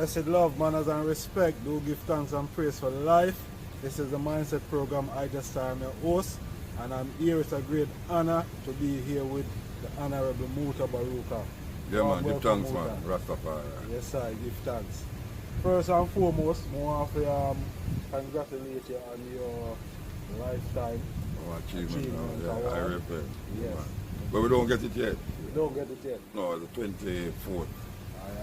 Blessed love, manners, and respect. Do give thanks and praise for life. This is the Mindset Program. I just am your host, and I'm here. It's a great honor to be here with the Honorable Muta Baruka. Yeah, man, give thanks, man. Rastafari. Yes, sir, give thanks. First and foremost, I want to congratulate you on your lifetime Achievement. award. I repent. Yes. Man. But we don't get it yet. You don't get it yet. No, the 24th.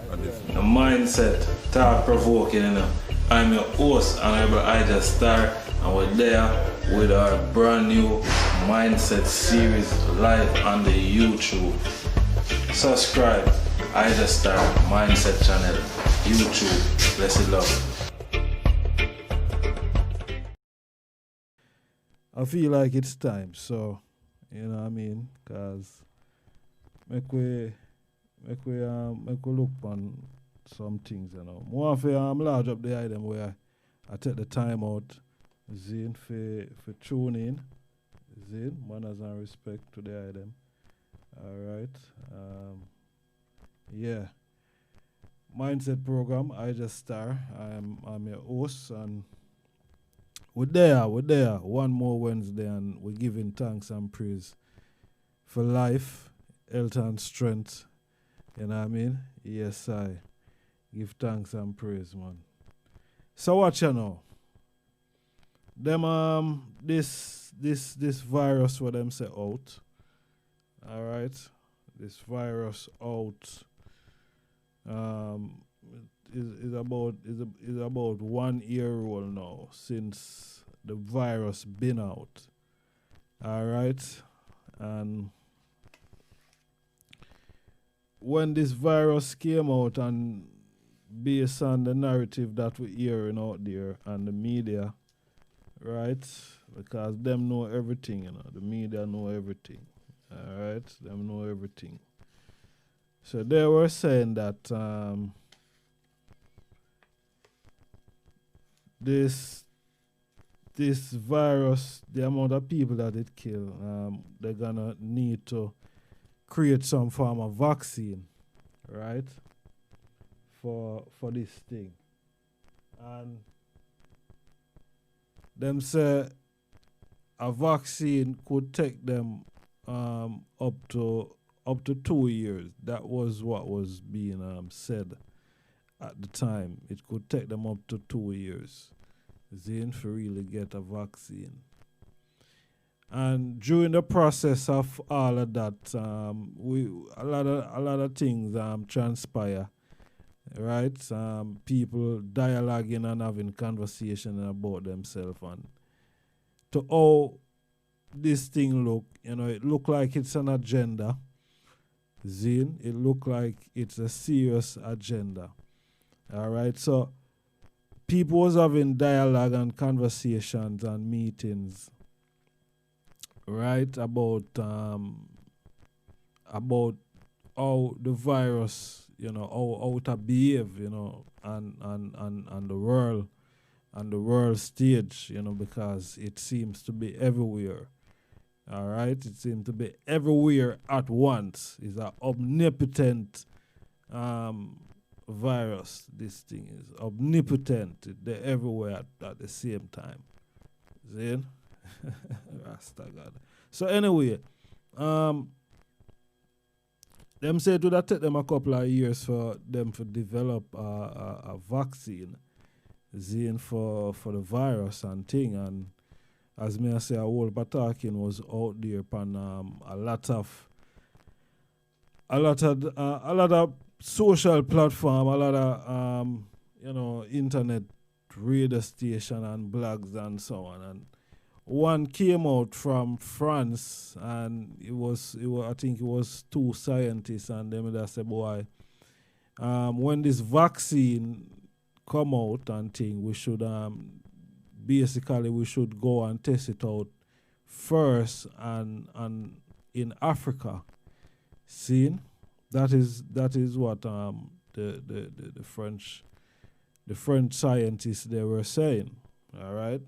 The mindset, thought provoking, you know. I'm your host, Honorable Ija Star, and we're there with our brand new mindset series live on the YouTube. Subscribe, Ija Star Mindset channel, YouTube. Blessed love. I feel like it's time, so you know what I mean, cause make we look on some things, you know. More of large up the item where I take the time out, Zin, for tune in, Zin, manners and respect to the item. Alright. Yeah. Mindset Program, I just star. I'm your host, and we're there, one more Wednesday, and we're giving thanks and praise for life, health and strength. You know what I mean? Yes, I give thanks and praise, man. So what you know? Them this virus what them say out. Alright? This virus out is about 1 year old now since the virus been out. Alright? And when this virus came out, and based on the narrative that we're hearing out there and the media, right? Because them know everything, you know. The media know everything. Alright? Them know everything. So they were saying that this virus, the amount of people that it kill, they're gonna need to create some form of vaccine, right? For this thing. And them say a vaccine could take them up to 2 years. That was what was being said at the time. It could take them up to 2 years. Zin for really get a vaccine. And during the process of all of that, a lot of things transpire, right? People dialoguing and having conversation about themselves, and to how this thing look, you know, it look like it's an agenda. Zin, it look like it's a serious agenda. All right, so people was having dialogue and conversations and meetings, right, about how the virus, you know, how to behave, you know, and the world stage, you know, because it seems to be everywhere. All right, it seems to be everywhere at once. It's an omnipotent virus. This thing is omnipotent. They're everywhere at the same time. See? Rasta God. So anyway, them say it would have take them a couple of years for them to develop a vaccine, Zine, for the virus and thing. And as me I say, a whole talking was out there upon a lot of social platform, a lot of you know, internet radio station and blogs and so on. And one came out from France, and it was I think it was 2 scientists, and them that said, boy, when this vaccine come out and thing, we should basically we should go and test it out first and in Africa. See, that is what the French scientists they were saying. All right.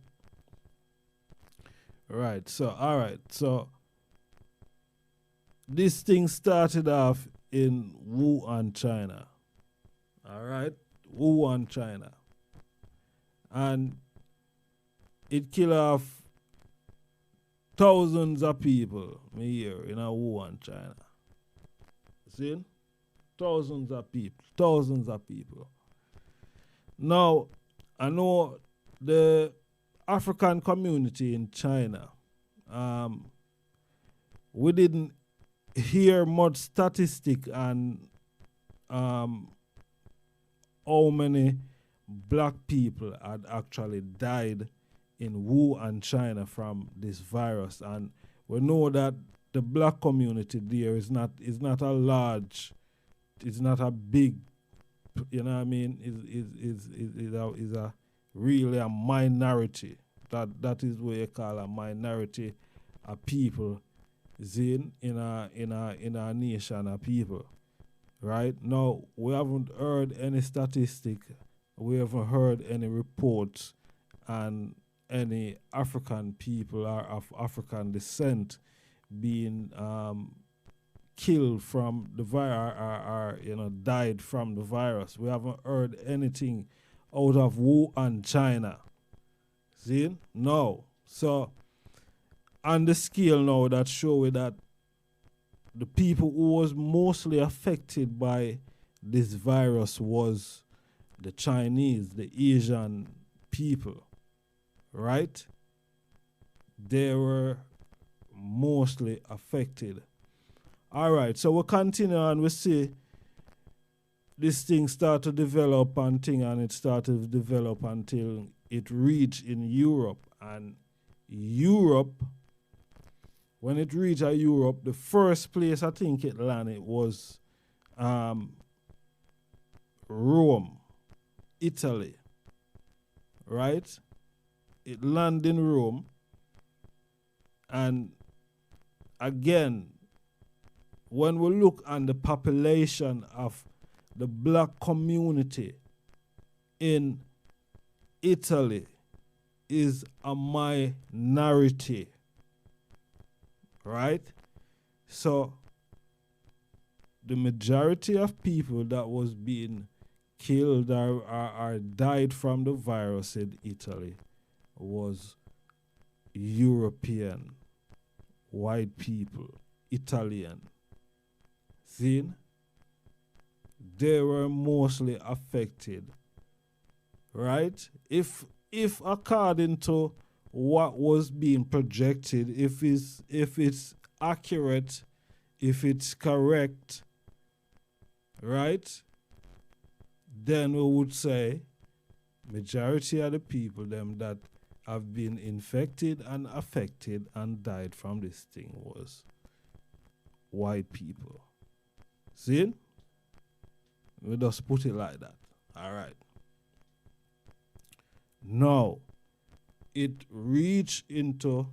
Right. So all right. So this thing started off in Wuhan, China. All right. Wuhan, China. And it killed off thousands of people here in Wuhan, China. See? Thousands of people. Now, I know the African community in China, we didn't hear much statistic on how many black people had actually died in Wuhan, China from this virus. And we know that the black community there is not a large, it's not a big, you know what I mean, is a really a minority. That is what you call a minority of people in a nation of people. Right? Now, we haven't heard any statistic, we haven't heard any reports on any African people or of African descent being killed from the virus or died from the virus. We haven't heard anything out of Wuhan, China. See? No. So, on the scale now that show that the people who was mostly affected by this virus was the Chinese, the Asian people, right? They were mostly affected. All right, so we'll continue and we see this thing start to develop and it started to develop until it reached in Europe. And Europe, when it reached Europe, the first place I think it landed was Rome, Italy, right? It landed in Rome, and again, when we look on the population of the black community in Italy is a minority, right? So the majority of people that was being killed or died from the virus in Italy was European, white people, Italian. See? They were mostly affected, right? If according to what was being projected, if it's accurate, if it's correct, right? Then we would say majority of the people them that have been infected and affected and died from this thing was white people. See? We just put it like that. All right. Now, it reached into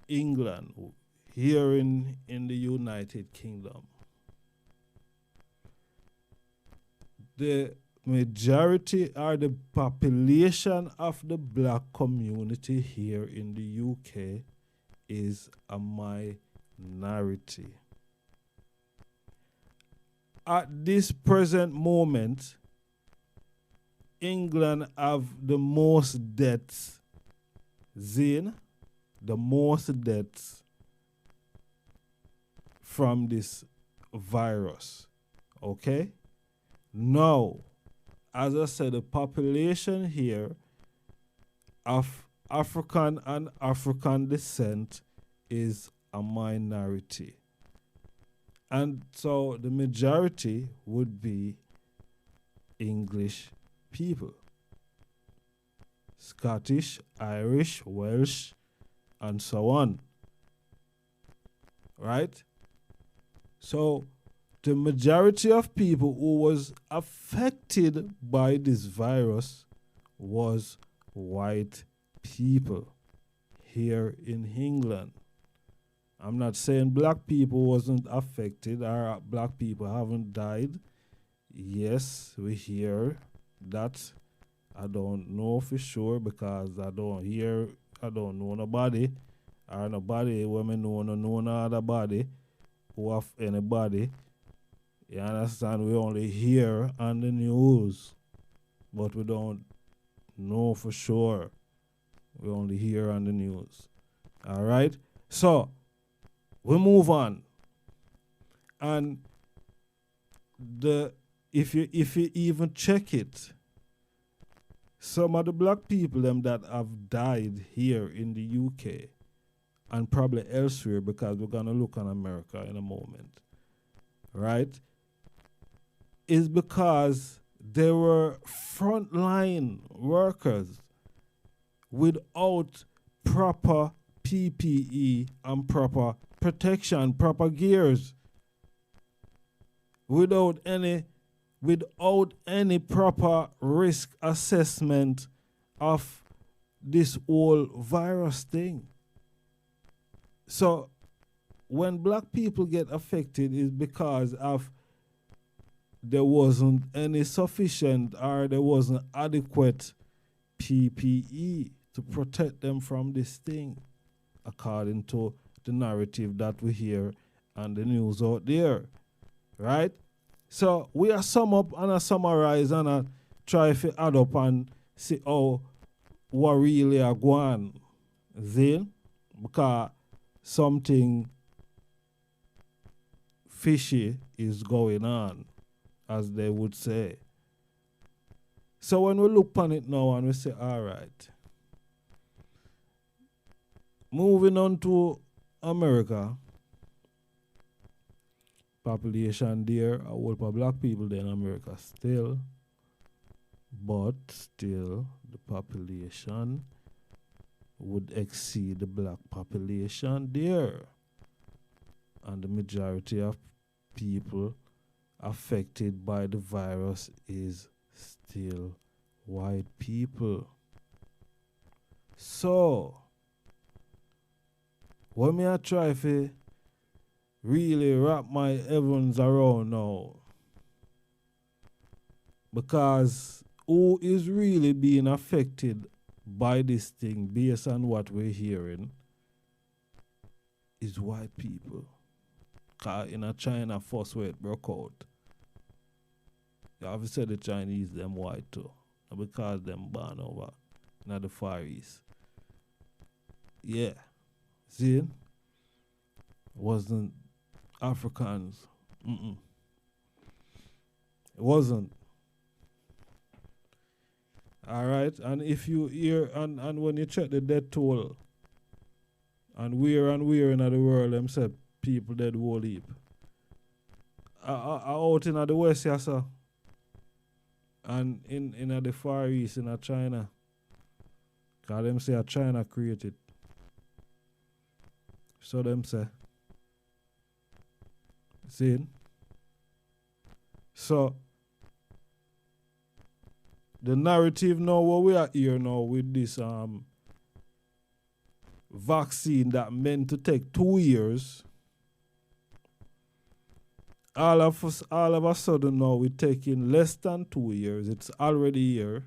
England, here in the United Kingdom. The majority or the population of the black community here in the UK is a minority. At this present moment, England have the most deaths, the most deaths from this virus. Okay? Now, as I said, the population here of African and African descent is a minority. And so the majority would be English people. Scottish, Irish, Welsh, and so on. Right? So the majority of people who was affected by this virus was white people here in England. I'm not saying black people wasn't affected or black people haven't died. Yes, we hear that. I don't know for sure because I don't know nobody or nobody when me know no other body who have anybody You understand? We only hear on the news, but we don't know for sure. We only hear on the news. All right? So, we move on. And if you even check it, some of the black people them that have died here in the UK and probably elsewhere, because we're gonna look on America in a moment, right? Is because they were frontline workers without proper PPE and proper protection, proper gears, without any proper risk assessment of this whole virus thing. So when black people get affected is because of there wasn't any sufficient or there wasn't adequate PPE to protect them from this thing, according to the narrative that we hear and the news out there, right? So we are sum up and a summarize and a try to add up and see how what really are going then, because something fishy is going on, as they would say. So when we look on it now and we say, all right, moving on to America, population there, a whole of black people there in America still, but still the population would exceed the black population there. And the majority of people affected by the virus is still white people. So, when me I try to really wrap my heavens around now, because who is really being affected by this thing based on what we're hearing is white people. Because in China, first where it broke out, you have said the Chinese, them white too. Because them born over in the Far East. Yeah. See? It wasn't Africans. It wasn't. All right? And if you hear, and when you check the death toll, and where in the world, them say people dead whole heap. Out in the West, yes, sir. And in the Far East, in China. Because them say China created. So them say. See? So, the narrative now, what we are here now with this vaccine that meant to take 2 years, all of a sudden now we're taking less than 2 years. It's already here.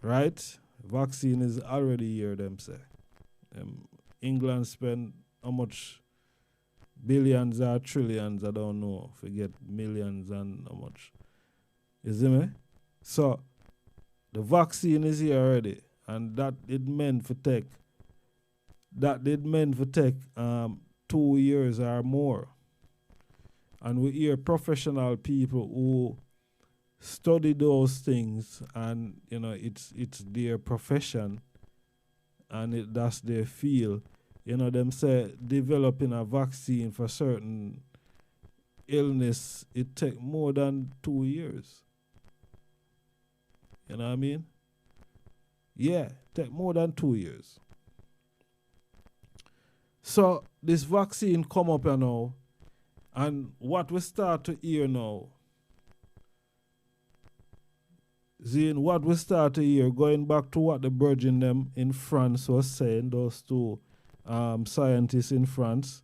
Right? Vaccine is already here, them say. England spend how much billions or trillions, I don't know. Forget millions and how much. You see me? So, the vaccine is here already. And that it meant for take 2 years or more. And we hear professional people who study those things, and you know it's their profession, and that's their field. You know, them say developing a vaccine for certain illness, it take more than 2 years. You know what I mean? Yeah, take more than 2 years. So this vaccine come up now, and what we start to hear now, Zine, what we start to hear, going back to what the Virgin them in France was saying, those two scientists in France,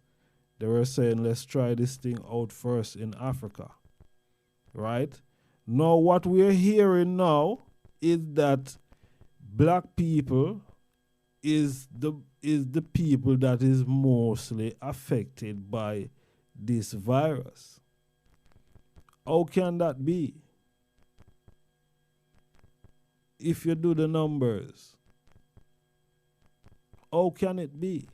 they were saying, let's try this thing out first in Africa. Right? Now, what we're hearing now is that black people is the people that is mostly affected by this virus. How can that be? If you do the numbers, how can it be?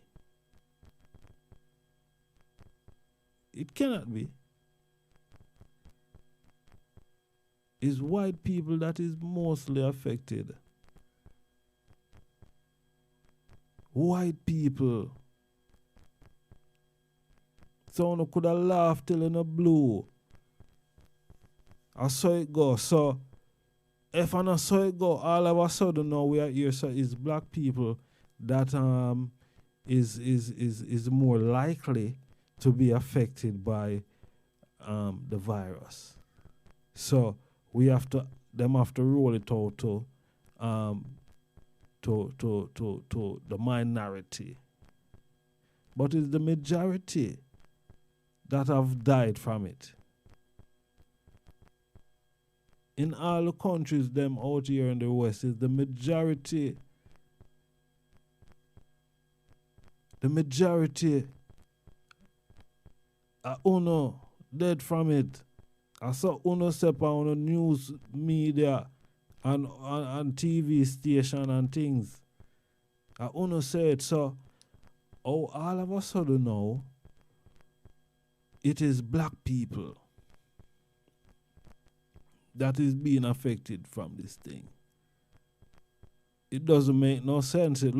It cannot be. It's white people that is mostly affected. White people. So you could have laughed till in the blue. I saw it go. So if I not saw it go, all of a sudden now we are here. So it's black people that is more likely to be affected by the virus. So we have to roll it out to the minority. But it's the majority that have died from it. In all the countries them out here in the West, is the majority. The majority are uno dead from it. I saw uno step on the news media and TV station and things. I uno said so. Oh, all of a sudden now, it is black people that is being affected from this thing. It doesn't make no sense. It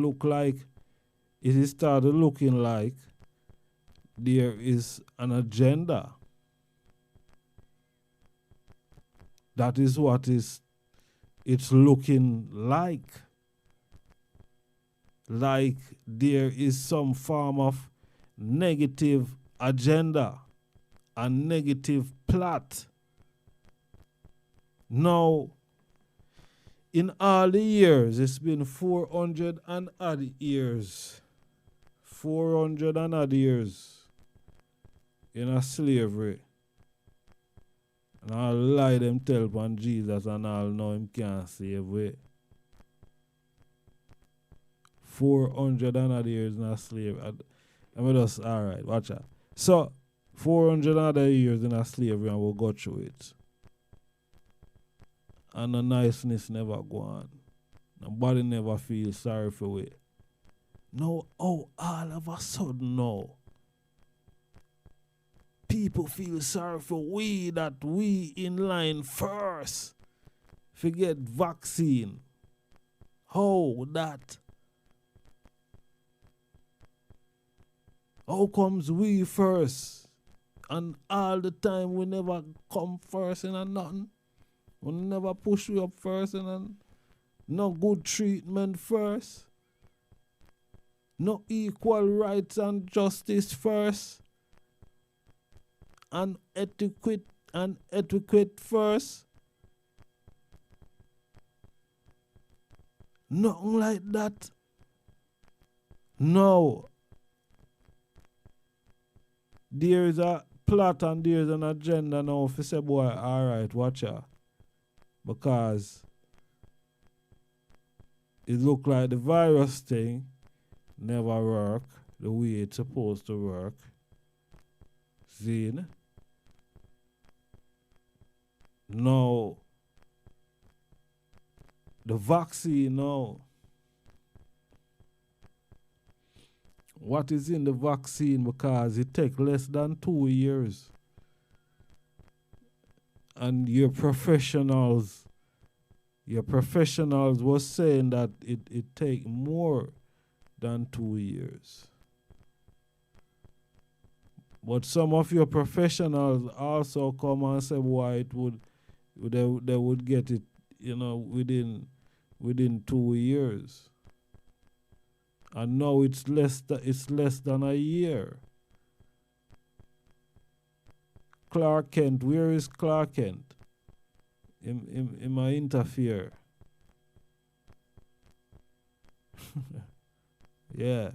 is started looking like there is an agenda. That is what it's looking like. Like there is some form of negative agenda, a negative plot. Now, in all the years, it's been 400 and odd years. 400 and odd years in a slavery. And all lie them tell upon Jesus and all know him can't save we. 400 and odd years in a slavery. I'm just, alright, watch out. So, 400 and odd years in a slavery and we'll go through it. And the niceness never go on. Nobody never feels sorry for it. No, all of a sudden now, people feel sorry for we that we in line first. Forget vaccine. How that? How comes we first? And all the time we never come first in a nothing. We never push you up first and no good treatment first. No equal rights and justice first. And etiquette first. Nothing like that. No. There is a plot and there is an agenda now for say, boy, alright, watch out. Because it look like the virus thing never work the way it's supposed to work. See? Now, the vaccine now. What is in the vaccine? Because it takes less than 2 years. And your professionals was saying that it take more than 2 years. But some of your professionals also come and say why they would get it, within 2 years. And now it's less than a year. Clark Kent, where is Clark Kent? In my interfere. Yeah.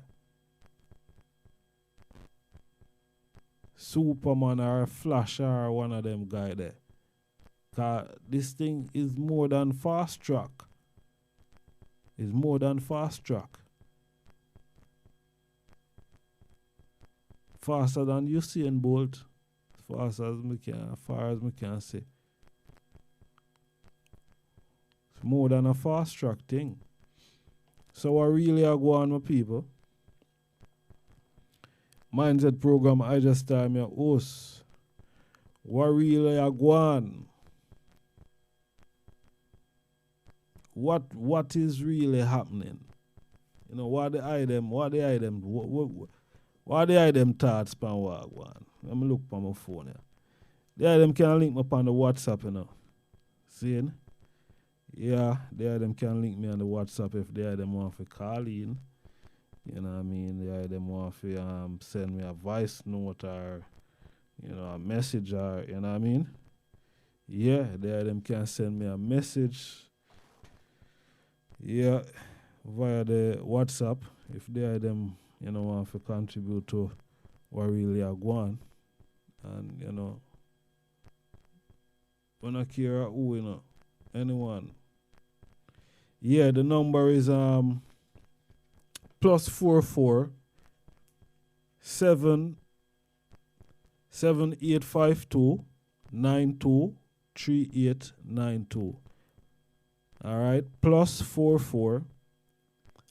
Superman or Flash or one of them guy there. 'Cause this thing is more than fast track. It's more than fast track. Faster than Usain Bolt. fast as far as me can see. It's more than a fast track thing. So what really are going on, my people? Mindset program, I just time your host. What really are going on? What is really happening? You know, what the item thoughts pan what go on. Let me look on my phone here. The item can link me up on the WhatsApp, you know. See? Yeah, the item can link me on the WhatsApp if the item want to call in. You know what I mean? The item want to send me a voice note or, you know, a message or, you know what I mean? Yeah, the item can send me a message. Yeah, via the WhatsApp if the item, you know, want to contribute to what really are going. And, you know, we don't care who, you know, anyone. Yeah, the number is +44 7852 923892. All right, +44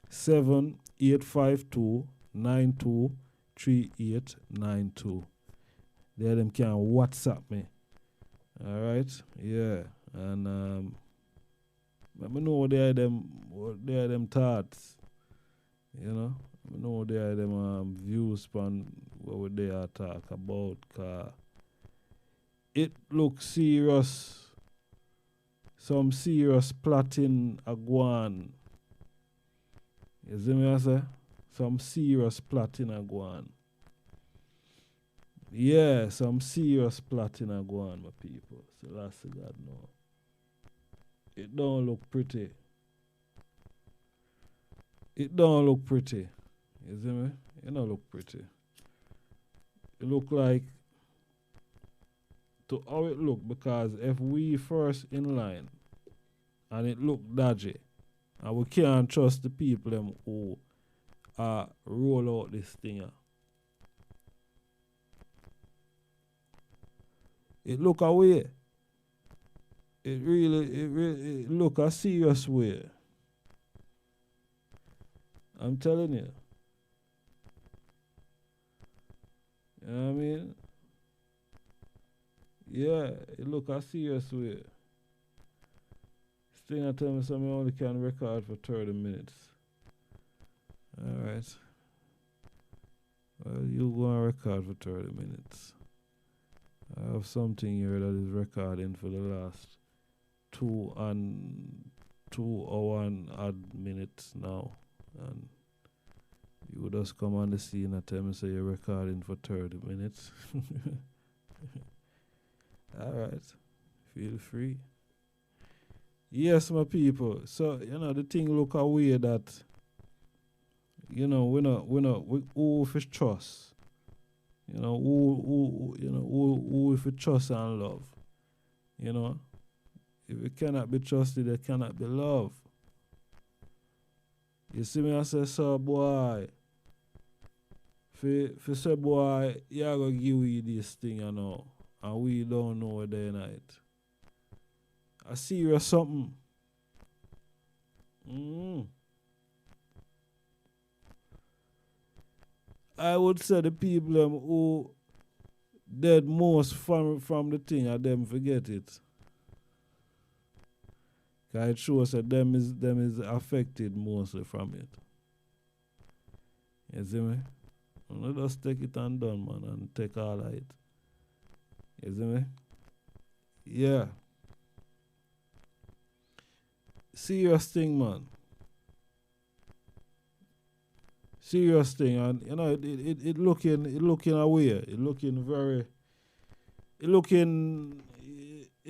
7852 923892. There them can WhatsApp me. All right, yeah, and let me know what they are them thoughts. You know, I know they are them views on what they are talk about. It looks serious. Some serious plotting a go on. You see me I say? Some serious plotting a go on. Yeah, some serious plotting a go on, my people. So that's the God know. It don't look pretty. It don't look pretty. You see me? It don't look pretty. It look like to how it look, because if we first in line and it look dodgy and we can't trust the people them who roll out this thing. It look away. It really look a serious way. I'm telling you. You know what I mean? Yeah, it look a serious way. Stinger tell me something only can record for 30 minutes. Alright. Well, you go and record for 30 minutes. I have something here that is recording for the last 2 hour and odd minutes now. And you just come on the scene and tell me say you're recording for 30 minutes. Alright. Feel free. Yes, my people. So, you know, the thing look away that, you know, we who if it's trust. You know, who if it's trust and love. You know. If it cannot be trusted, it cannot be love. You see me I say, so boy. For say boy, you gonna give we this thing, you know. And we don't know where they're night. A serious something. I would say the people who dead most from the thing and them forget it. Cause it shows that them is affected mostly from it. You see me? Let us take it and done, man, and take all of it. You see me? Yeah. Serious thing, man. Serious thing, and you know it looking away. It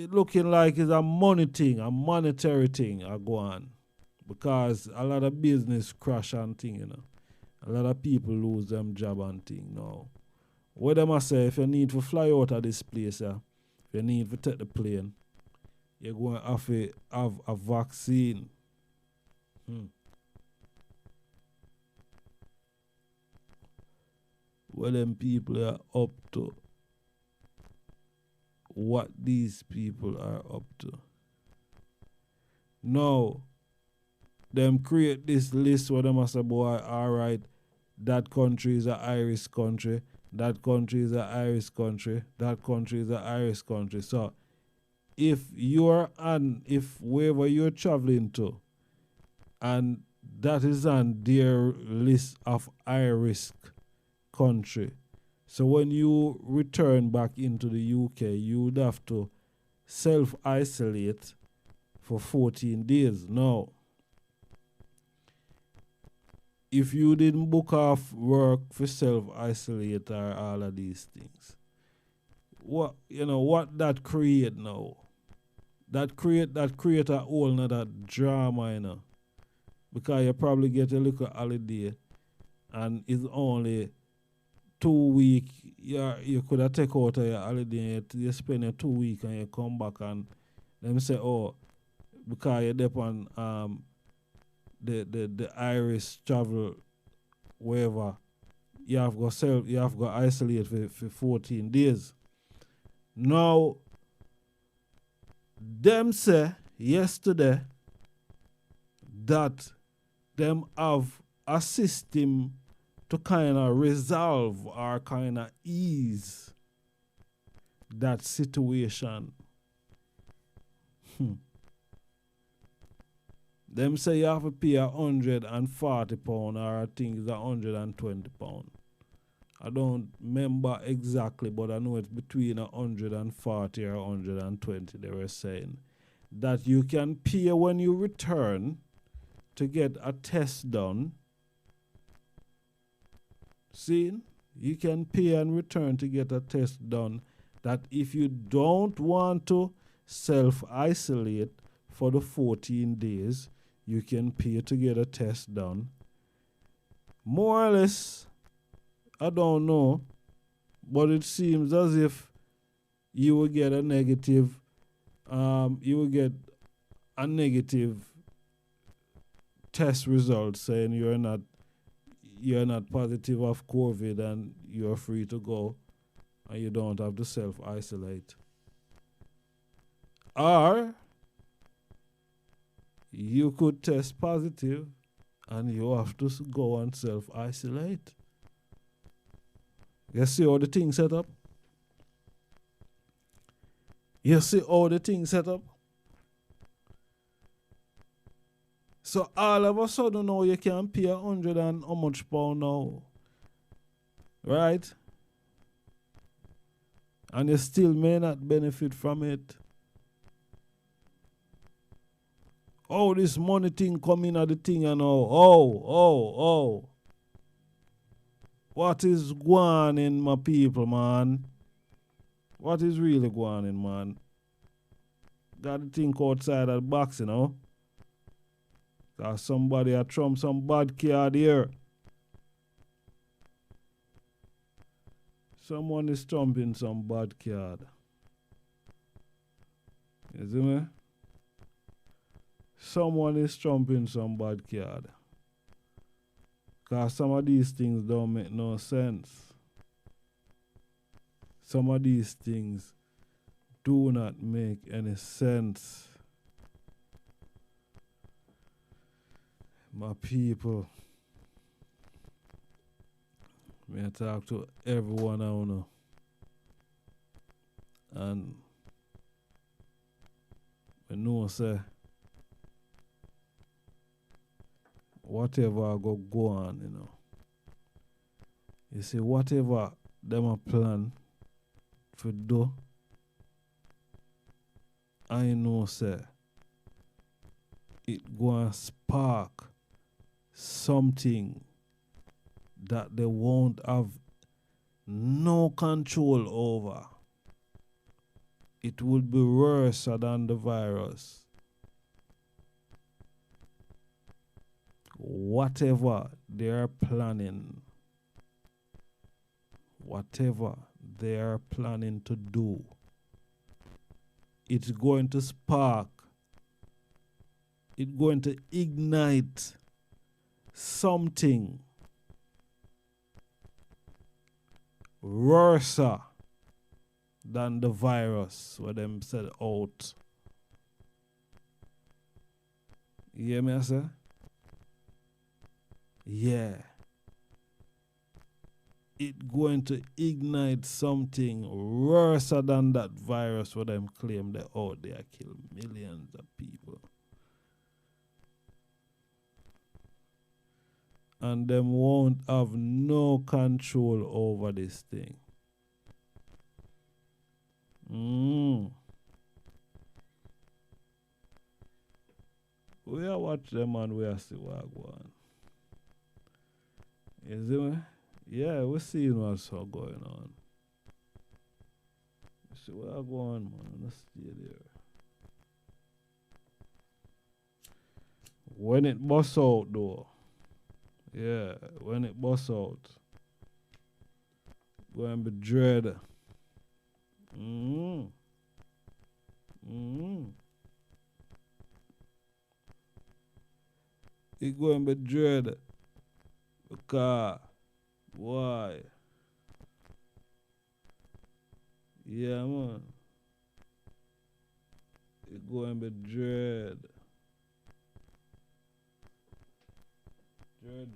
looking like it's a money thing, a monetary thing a go on. Because a lot of business crash and thing, you know. A lot of people lose them job and thing now. What them I say, if you need to fly out of this place, if you need to take the plane, you're going to have a vaccine. What them people are up to. what these people are up to. Now, them create this list where them say, boy, all right, that country is an Irish country, that country is an Irish country, that country is an Irish country. So, if wherever you're traveling to, and that is on their list of high-risk country, so when you return back into the UK, you would have to self-isolate for 14 days. Now, if you didn't book off work for self-isolate or all of these things, what that create now? That create a whole nother drama, because you probably get a little holiday and it's only 2 weeks. You could have take out your holiday, you spend your 2 weeks and you come back and them say, oh, because you're there on the Irish travel wherever, you have got isolate for 14 days. Now, them say yesterday that them have a system to kind of resolve or kind of ease that situation. Them say you have to pay £140 or I think it's £120. I don't remember exactly, but I know it's between 140 or 120. They were saying that you can pay when you return to get a test done. See, you can pay and return to get a test done. That if you don't want to self-isolate for the 14 days, you can pay to get a test done. More or less, I don't know, but it seems as if you will get a negative, test result saying you're not positive of COVID and you're free to go and you don't have to self-isolate. Or you could test positive and you have to go and self-isolate. You see how the thing set up? You see how the thing set up? So all of a sudden now you can pay 100 and how much pound now? Right? And you still may not benefit from it. Oh, this money thing coming at the thing and oh. What is going in, my people, man? What is really going in, man? Got to think outside that box, Cause somebody had trumped some bad card here. Someone is trumping some bad card. You see me? Someone is trumping some bad card. Because some of these things don't make no sense. Some of these things do not make any sense. My people, I talk to everyone I know. And I know, say, whatever I go on, You see, whatever them a plan for do, I know, say, it go and spark something that they won't have no control over. It will be worse than the virus. Whatever they are planning to do, it's going to spark, it's going to ignite something worse than the virus what them said out. You hear me, I say? Yeah. It going to ignite something worse than that virus what them claim they out there kill millions of people. And them won't have no control over this thing. We are watch them and we are see what go on. You see me? Yeah, we're seeing what's going on. You see what go on, man. Let's stay there. When it busts out though. Yeah, when it busts out. Going to be dread. It going to be dread. Because, why? Yeah, man. It going to be dread. Dread.